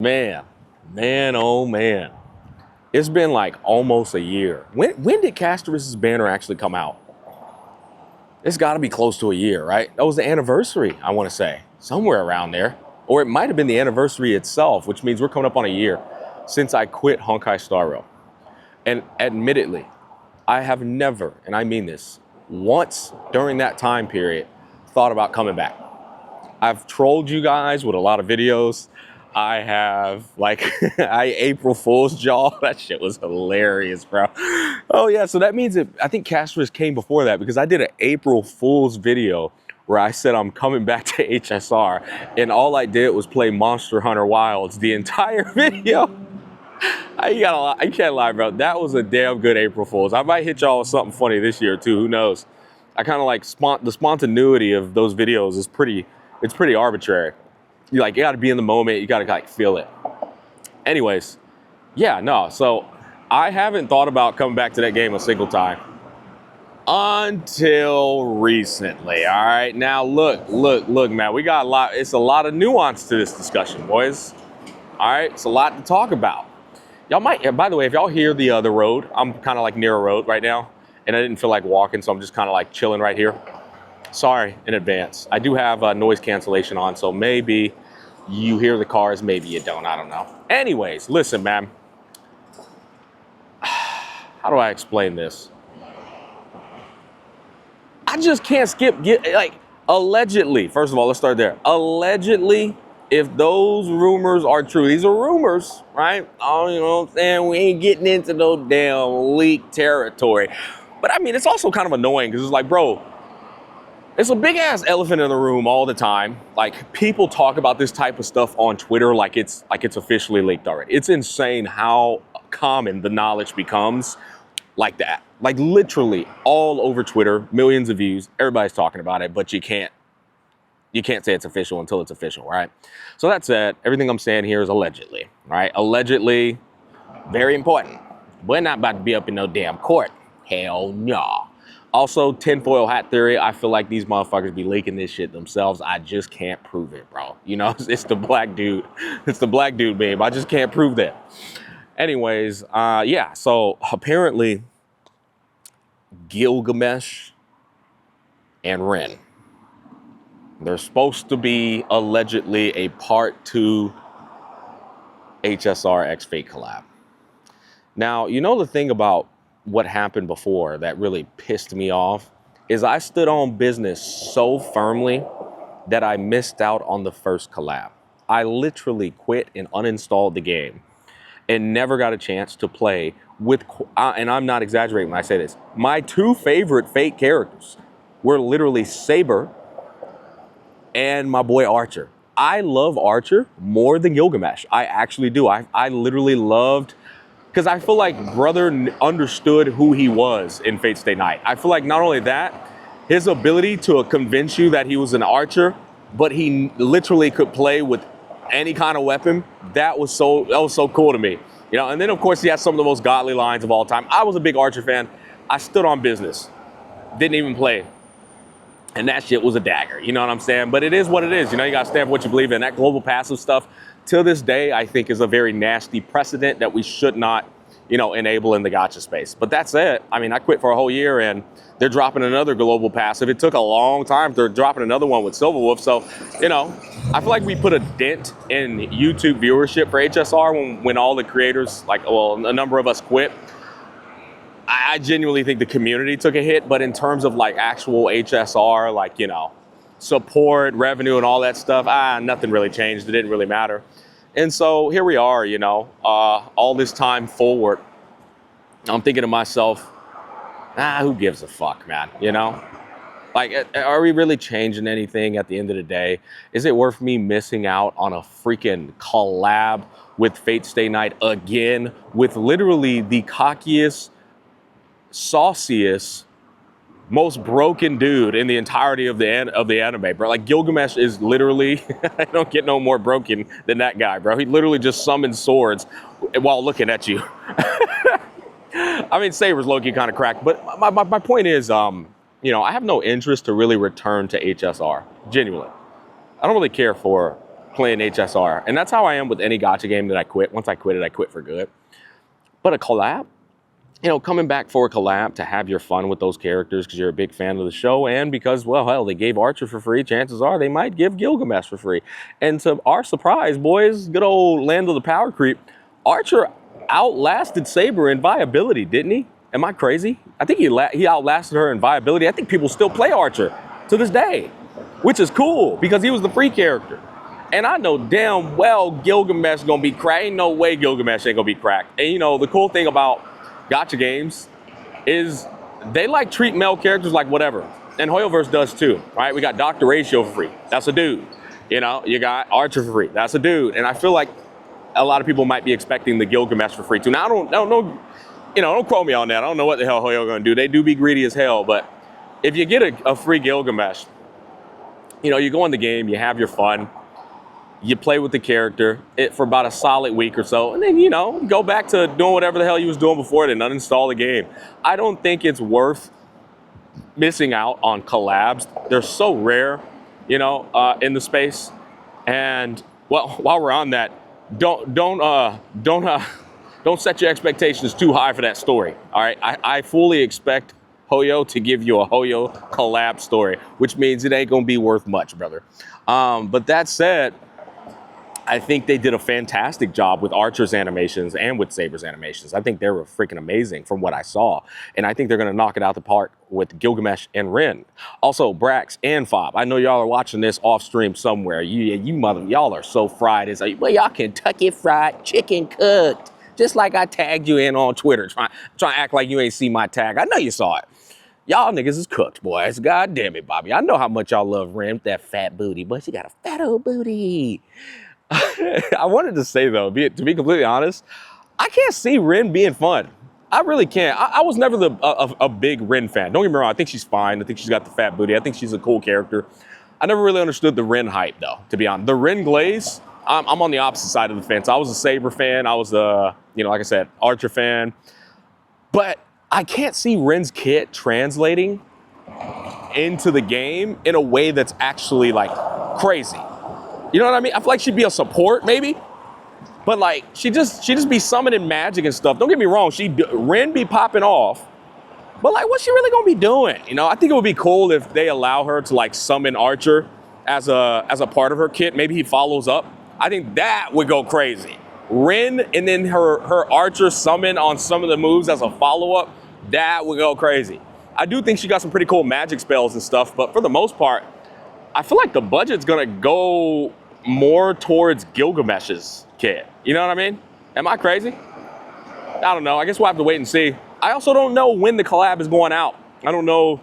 Man, oh man. It's been like almost a year. When did Castorus's banner actually come out? It's gotta be close to a year, right? That was the anniversary, I wanna say. Somewhere around there. Or it might have been the anniversary itself, which means we're coming up on a year since I quit Honkai Star Rail. And admittedly, I have never, and I mean this, once during that time period, thought about coming back. I've trolled you guys with a lot of videos. I have, like, I April Fool's jaw. That shit was hilarious, bro. Oh, yeah, so that means I think Castorus came before that because I did an April Fool's video where I said I'm coming back to HSR, and all I did was play Monster Hunter Wilds the entire video. I can't lie, bro. That was a damn good April Fool's. I might hit y'all with something funny this year, too. Who knows? I kind of like the spontaneity of those videos is pretty arbitrary. You got to be in the moment. You got to like feel it. Anyways, yeah, no. So I haven't thought about coming back to that game a single time until recently. All right. Now look, man. We got a lot. It's a lot of nuance to this discussion, boys. All right. It's a lot to talk about. Y'all might. By the way, if y'all hear the road, I'm kind of like near a road right now, and I didn't feel like walking, so I'm just kind of like chilling right here. Sorry in advance. I do have noise cancellation on, so maybe you hear the cars, maybe you don't. I don't know. Anyways, listen, man. How do I explain this? I just can't allegedly. First of all, let's start there. Allegedly, if those rumors are true, these are rumors, right? Oh, you know what I'm saying? We ain't getting into no damn leak territory. But I mean, it's also kind of annoying because it's like, bro, it's a big ass elephant in the room all the time. Like, people talk about this type of stuff on Twitter like it's officially leaked already. It's insane how common the knowledge becomes like that. Like, literally all over Twitter, millions of views, everybody's talking about it, but you can't say it's official until it's official, right? So that said, everything I'm saying here is allegedly, right? Allegedly, very important. We're not about to be up in no damn court. Hell no. Also, tinfoil hat theory, I feel like these motherfuckers be leaking this shit themselves. I just can't prove it, bro. You know, it's the black dude. It's the black dude, babe. I just can't prove that. Anyways, yeah, so apparently Gilgamesh and Rin, they're supposed to be allegedly a part 2 HSR X Fate collab. Now, you know the thing about what happened before that really pissed me off is I stood on business so firmly that I missed out on the first collab. I literally quit and uninstalled the game and never got a chance to play with, and I'm not exaggerating when I say this, my 2 favorite Fate characters were literally Saber and my boy Archer. I love Archer more than Gilgamesh. I actually do. I literally loved, because I feel like brother understood who he was in Fate Stay Night. I feel like not only that, his ability to convince you that he was an archer, but he literally could play with any kind of weapon. That was so cool to me. You know, and then of course he has some of the most godly lines of all time. I was a big Archer fan. I stood on business. Didn't even play. And that shit was a dagger, you know what I'm saying? But it is what it is. You know, you gotta stand for what you believe in. That global passive stuff, to this day, I think is a very nasty precedent that we should not, you know, enable in the gacha space. But that's it. I mean, I quit for a whole year and they're dropping another global passive. It took a long time. They're dropping another one with Silverwolf. So, you know, I feel like we put a dent in YouTube viewership for HSR when all the creators, like, well, a number of us quit. I genuinely think the community took a hit, but in terms of like actual HSR, like, you know, support, revenue, and all that stuff, nothing really changed. It didn't really matter. And so here we are, you know, all this time forward, I'm thinking to myself, who gives a fuck, man, you know? Like, are we really changing anything at the end of the day? Is it worth me missing out on a freaking collab with Fate Stay Night again, with literally the cockiest, sauciest, most broken dude in the entirety of the anime, bro? Like, Gilgamesh is literally, I don't get no more broken than that guy, bro. He literally just summons swords while looking at you. I mean, Saber's low-key kind of cracked, but my point is, you know, I have no interest to really return to HSR, genuinely. I don't really care for playing HSR. And that's how I am with any gacha game that I quit. Once I quit it, I quit for good. But a collab, coming back for a collab to have your fun with those characters because you're a big fan of the show and because, well, hell, they gave Archer for free, chances are they might give Gilgamesh for free. And to our surprise, boys, good old land of the power creep, Archer outlasted Saber in viability, didn't he? Am I crazy? I think he outlasted her in viability. I think people still play Archer to this day, which is cool because he was the free character. And I know damn well Gilgamesh gonna be cracked. Ain't no way Gilgamesh ain't gonna be cracked. And the cool thing about gacha games is they like treat male characters like whatever. And Hoyoverse does too, right? We got Dr. Ratio for free. That's a dude. You got Archer for free. That's a dude. And I feel like a lot of people might be expecting the Gilgamesh for free too. Now I don't know, don't quote me on that. I don't know what the hell Hoyo gonna do. They do be greedy as hell, but if you get a free Gilgamesh, you go in the game, you have your fun, you play with the character for about a solid week or so, and then, go back to doing whatever the hell you was doing before then, uninstall the game. I don't think it's worth missing out on collabs. They're so rare, in the space. And, well, while we're on that, don't set your expectations too high for that story, all right? I fully expect Hoyo to give you a Hoyo collab story, which means it ain't gonna be worth much, brother. But that said, I think they did a fantastic job with Archer's animations and with Saber's animations. I think they were freaking amazing from what I saw. And I think they're gonna knock it out the park with Gilgamesh and Rin. Also, Brax and Fob. I know y'all are watching this off stream somewhere. Y'all are so fried. It's like, well, y'all Kentucky Fried Chicken cooked. Just like I tagged you in on Twitter, trying to act like you ain't see my tag. I know you saw it. Y'all niggas is cooked, boys. God damn it, Bobby. I know how much y'all love Rin with that fat booty, but she got a fat old booty. I wanted to say, though, to be completely honest, I can't see Rin being fun. I really can't. I was never a big Rin fan. Don't get me wrong. I think she's fine. I think she's got the fat booty. I think she's a cool character. I never really understood the Rin hype, though, to be honest. The Rin glaze, I'm on the opposite side of the fence. I was a Saber fan. I was like I said, Archer fan. But I can't see Rin's kit translating into the game in a way that's actually, like, crazy. You know what I mean? I feel like she'd be a support, maybe. But, like, she just be summoning magic and stuff. Don't get me wrong. Rin be popping off. But, like, what's she really going to be doing? I think it would be cool if they allow her to, like, summon Archer as a part of her kit. Maybe he follows up. I think that would go crazy. Rin and then her Archer summon on some of the moves as a follow-up. That would go crazy. I do think she got some pretty cool magic spells and stuff. But for the most part, I feel like the budget's going to go more towards Gilgamesh's kit. You know what I mean? Am I crazy? I don't know. I guess we'll have to wait and see. I also don't know when the collab is going out. I don't know,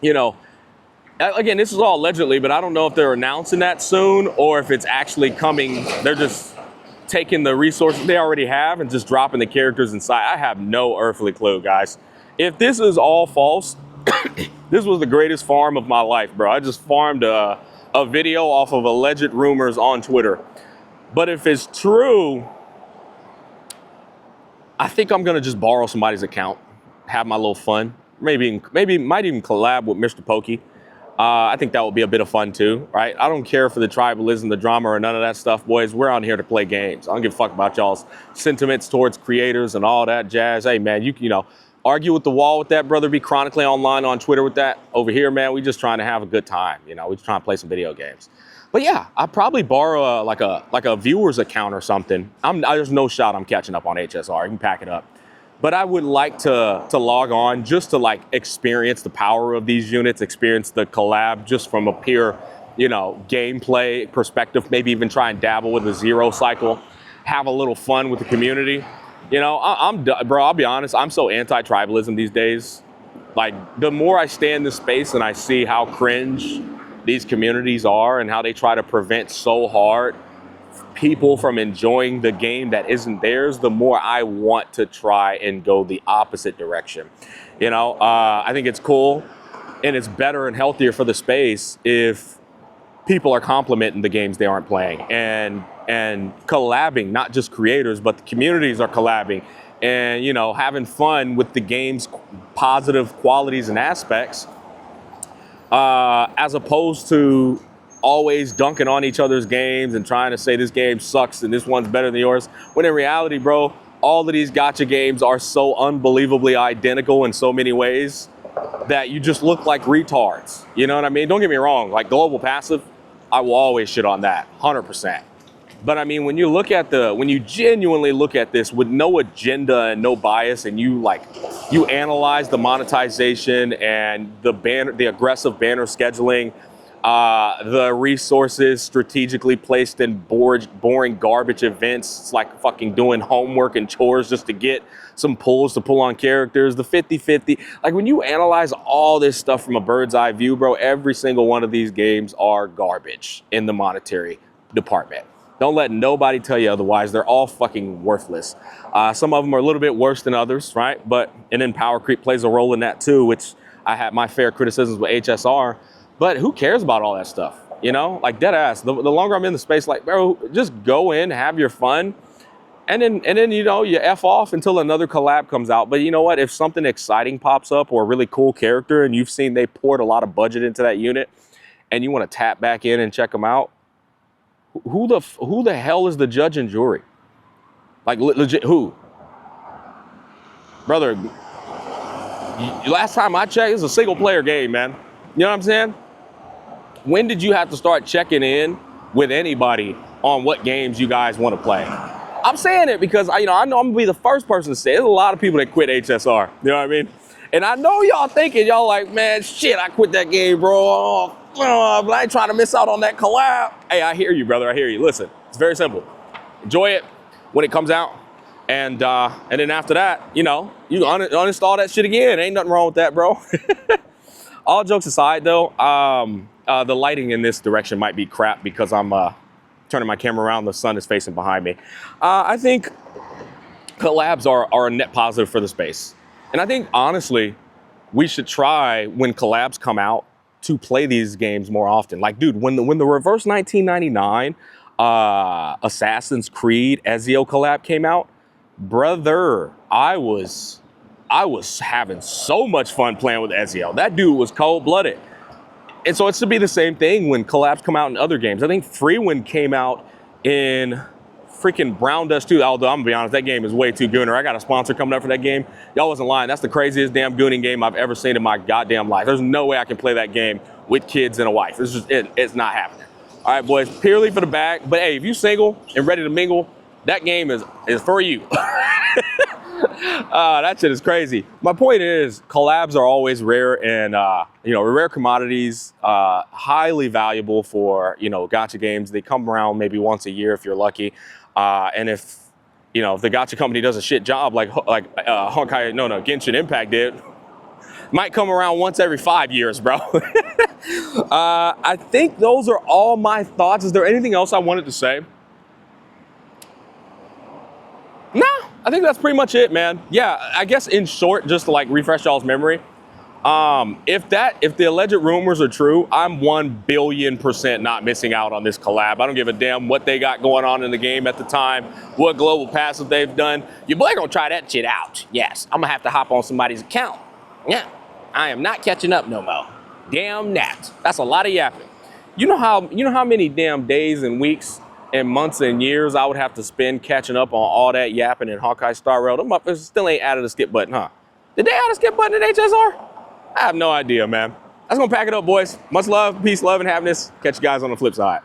again, this is all allegedly, but I don't know if they're announcing that soon or if it's actually coming. They're just taking the resources they already have and just dropping the characters inside. I have no earthly clue, guys. If this is all false, this was the greatest farm of my life, bro. I just farmed a video off of alleged rumors on Twitter. But if it's true, I think I'm gonna just borrow somebody's account, have my little fun. Maybe might even collab with Mr. Pokey. I think that would be a bit of fun too, right? I don't care for the tribalism, the drama, or none of that stuff, boys. We're out here to play games. I don't give a fuck about y'all's sentiments towards creators and all that jazz. Hey, man, you argue with the wall with that, brother. Be chronically online on Twitter with that. Over here, man, we just trying to have a good time. We just trying to play some video games. But yeah, I'd probably borrow like a viewer's account or something. There's no shot I'm catching up on HSR. You can pack it up. But I would like to log on just to like experience the power of these units, experience the collab just from a pure, gameplay perspective. Maybe even try and dabble with a zero cycle, have a little fun with the community. Bro, I'll be honest, I'm so anti-tribalism these days. Like, the more I stay in this space and I see how cringe these communities are and how they try to prevent so hard people from enjoying the game that isn't theirs, the more I want to try and go the opposite direction. I think it's cool and it's better and healthier for the space if people are complimenting the games they aren't playing and collabing, not just creators, but the communities are collabing and, having fun with the game's positive qualities and aspects, as opposed to always dunking on each other's games and trying to say this game sucks and this one's better than yours. When in reality, bro, all of these gacha games are so unbelievably identical in so many ways that you just look like retards. You know what I mean? Don't get me wrong, like Global Passive, I will always shit on that, 100%. But I mean, when you genuinely look at this with no agenda and no bias, and you analyze the monetization and the aggressive banner scheduling, the resources strategically placed in boring garbage events. It's like fucking doing homework and chores just to get some pulls to pull on characters, the 50-50. Like when you analyze all this stuff from a bird's eye view, bro, every single one of these games are garbage in the monetary department. Don't let nobody tell you otherwise. They're all fucking worthless. Some of them are a little bit worse than others, right? And then power creep plays a role in that too, which I had my fair criticisms with HSR. But who cares about all that stuff? You know, like dead ass. The longer I'm in the space, like, bro, just go in, have your fun, and then you know, you F off until another collab comes out. But you know what? If something exciting pops up or a really cool character, and you've seen they poured a lot of budget into that unit, and you want to tap back in and check them out, who the hell is the judge and jury? Like legit, who? Brother, last time I checked, it's a single player game, man. You know what I'm saying? When did you have to start checking in with anybody on what games you guys want to play? I'm saying it because I know I'm gonna be the first person to say it. There's a lot of people that quit HSR. You know what I mean? And I know y'all thinking, y'all like, man, shit, I quit that game, bro. But I ain't trying to miss out on that collab. Hey, I hear you, brother. I hear you. Listen, it's very simple. Enjoy it when it comes out. And then after that, you know, you uninstall that shit again. Ain't nothing wrong with that, bro. All jokes aside, though, the lighting in this direction might be crap because I'm turning my camera around. The sun is facing behind me. I think collabs are a net positive for the space. And I think, honestly, we should try, when collabs come out, to play these games more often. Like, dude, when the Reverse 1999 Assassin's Creed Ezio collab came out, brother, I was having so much fun playing with Ezio. That dude was cold-blooded. And so it should be the same thing when collabs come out in other games. I think Freewind came out in freaking Brown Dust 2, although I'm gonna be honest, that game is way too gooner. I got a sponsor coming up for that game. Y'all wasn't lying. That's the craziest damn gooning game I've ever seen in my goddamn life. There's no way I can play that game with kids and a wife. It's not happening. All right, boys, purely for the bag. But hey, if you single and ready to mingle, that game is for you. That shit is crazy. My point is, collabs are always rare and, you know, rare commodities, highly valuable for, you know, gacha games. They come around maybe once a year if you're lucky. And if, you know, if the gacha company does a shit job like Genshin Impact did, might come around once every 5 years, bro. I think those are all my thoughts. Is there anything else I wanted to say? No, I think that's pretty much it, man. Yeah, I guess in short, just to like refresh y'all's memory, if the alleged rumors are true, I'm 1,000,000,000% not missing out on this collab. I don't give a damn what they got going on in the game at the time, what global passive they've done. Your boy gonna try that shit out. Yes, I'm gonna have to hop on somebody's account. Yeah, I am not catching up no more. Damn that. That's a lot of yapping. You know how many damn days and weeks and months and years I would have to spend catching up on all that yapping in Hawkeye Star Rail? Them motherfuckers still ain't added a skip button, huh? Did they add a skip button in HSR? I have no idea, man. That's gonna pack it up, boys. Much love, peace, love, and happiness. Catch you guys on the flip side.